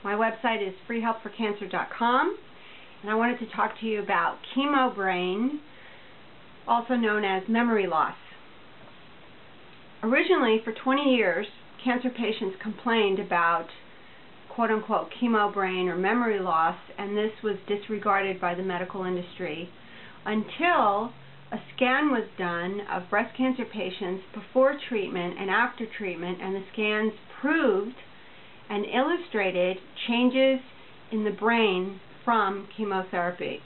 My website is freehelpforcancer.com, and I wanted to talk to you about chemo brain, also known as memory loss. Originally, for 20 years, cancer patients complained about quote-unquote chemo brain or memory loss, and this was disregarded by the medical industry until a scan was done of breast cancer patients before treatment and after treatment, and the scans proved and illustrated changes in the brain from chemotherapy.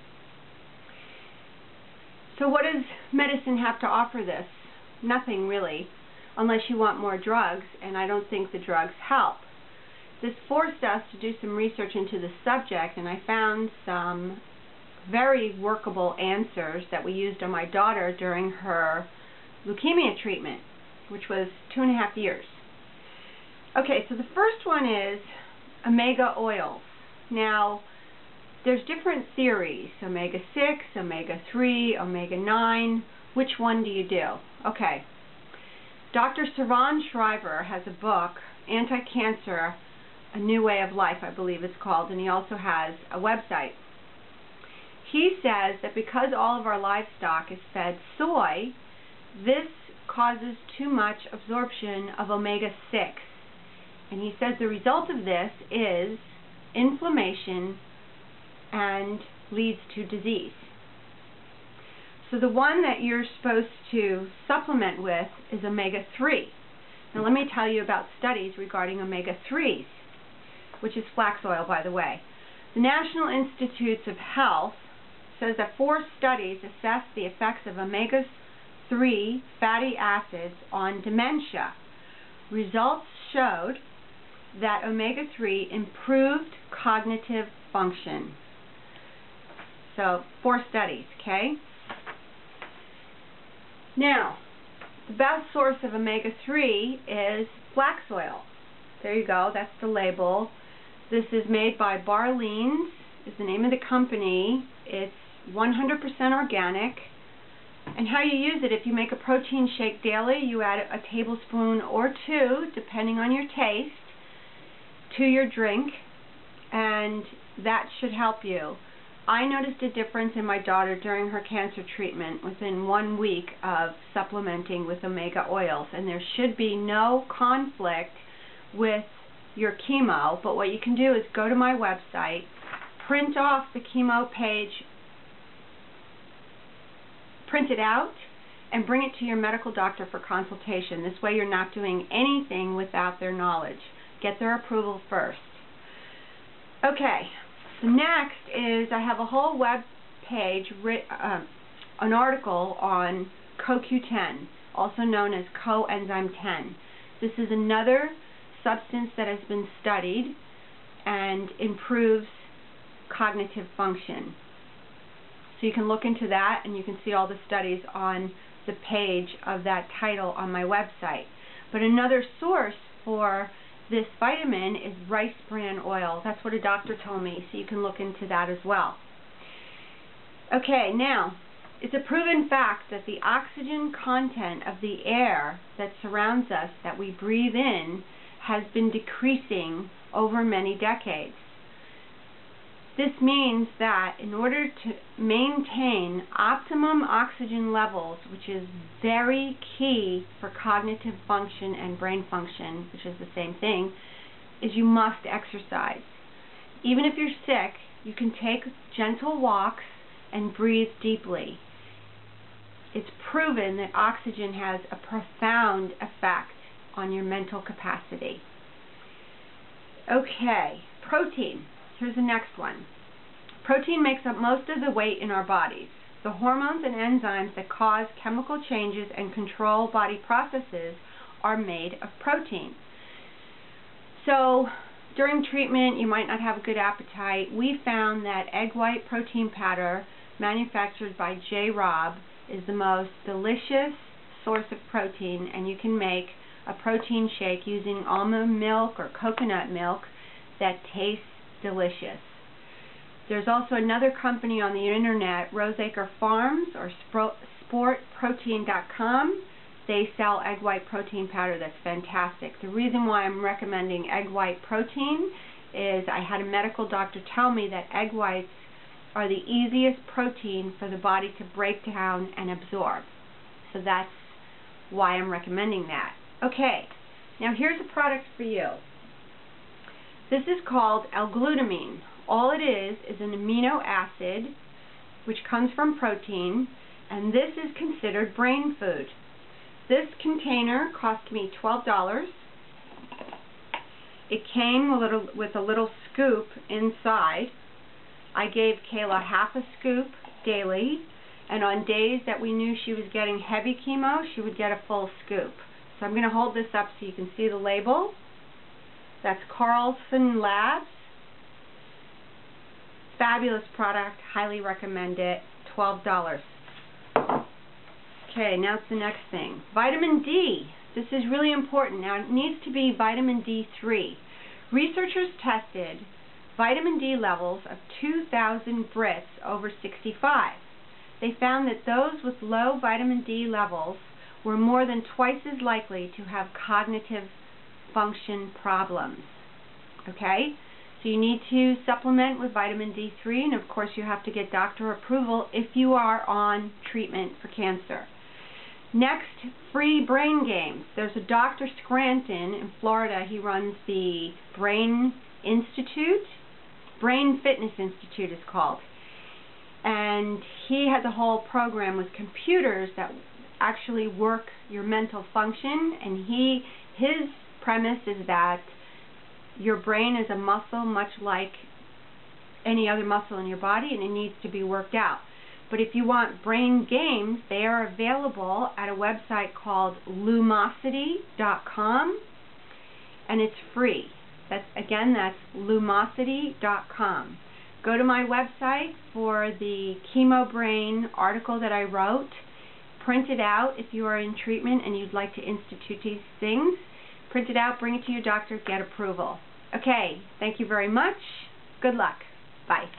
So what does medicine have to offer this? Nothing really, unless you want more drugs, and I don't think the drugs help. This forced us to do some research into the subject, and I found some very workable answers that we used on my daughter during her leukemia treatment, which was 2.5 years. Okay, so the first one is omega oils. Now, there's different theories, omega-6, omega-3, omega-9. Which one do you do? Okay, Dr. Saran Shriver has a book, Anti-Cancer, A New Way of Life, I believe it's called, and he also has a website. He says that because all of our livestock is fed soy, this causes too much absorption of omega-6. And he says the result of this is inflammation and leads to disease. So the one that you're supposed to supplement with is omega-3. Now let me tell you about studies regarding omega-3s, which is flax oil, by the way. The National Institutes of Health says that 4 studies assessed the effects of omega-3 fatty acids on dementia. Results showed that omega-3 improved cognitive function. So 4 studies, okay? Now, the best source of omega-3 is flax oil. There you go, that's the label. This is made by Barleans, is the name of the company. It's 100% organic. And how you use it, if you make a protein shake daily, you add a tablespoon or 2, depending on your taste, to your drink, and that should help you. I noticed a difference in my daughter during her cancer treatment within 1 week of supplementing with omega oils, and there should be no conflict with your chemo. But what you can do is go to my website, print off the chemo page, print it out, and bring it to your medical doctor for consultation. This way you're not doing anything without their knowledge. Get their approval first. Okay, the next is I have a whole web page, an article on CoQ10, also known as coenzyme 10. This is another substance that has been studied and improves cognitive function. So you can look into that, and you can see all the studies on the page of that title on my website. But another source for this vitamin is rice bran oil. That's what a doctor told me, so you can look into that as well. Okay, now, it's a proven fact that the oxygen content of the air that surrounds us, that we breathe in, has been decreasing over many decades. This means that in order to maintain optimum oxygen levels, which is very key for cognitive function and brain function, which is the same thing, is you must exercise. Even if you're sick, you can take gentle walks and breathe deeply. It's proven that oxygen has a profound effect on your mental capacity. Okay, protein. Here's the next one. Protein makes up most of the weight in our bodies. The hormones and enzymes that cause chemical changes and control body processes are made of protein. So during treatment, you might not have a good appetite. We found that egg white protein powder manufactured by J. Robb is the most delicious source of protein, and you can make a protein shake using almond milk or coconut milk that tastes delicious. There's also another company on the internet, Roseacre Farms or sportprotein.com. They sell egg white protein powder that's fantastic. The reason why I'm recommending egg white protein is I had a medical doctor tell me that egg whites are the easiest protein for the body to break down and absorb. So that's why I'm recommending that. Okay, now here's a product for you. This is called L-glutamine. All it is an amino acid which comes from protein, and this is considered brain food. This container cost me $12. It came with a little scoop inside. I gave Kayla half a scoop daily, and on days that we knew she was getting heavy chemo, she would get a full scoop. So I'm going to hold this up so you can see the label. That's Carlson Labs. Fabulous product, highly recommend it, $12. Okay, now it's the next thing. Vitamin D. This is really important. Now it needs to be vitamin D3. Researchers tested vitamin D levels of 2,000 Brits over 65. They found that those with low vitamin D levels were more than twice as likely to have cognitive function problems. Okay? So you need to supplement with vitamin D3, and of course you have to get doctor approval if you are on treatment for cancer. Next, free brain games. There's a Dr. Scranton in Florida. He runs the Brain Institute. Brain Fitness Institute is called. And he has a whole program with computers that actually work your mental function, and his premise is that your brain is a muscle much like any other muscle in your body, and it needs to be worked out. But if you want brain games, they are available at a website called Lumosity.com, and it's free. That's Lumosity.com. Go to my website for the Chemo Brain article that I wrote. Print it out if you are in treatment and you'd like to institute these things. Print it out, bring it to your doctor, get approval. Okay, thank you very much. Good luck. Bye.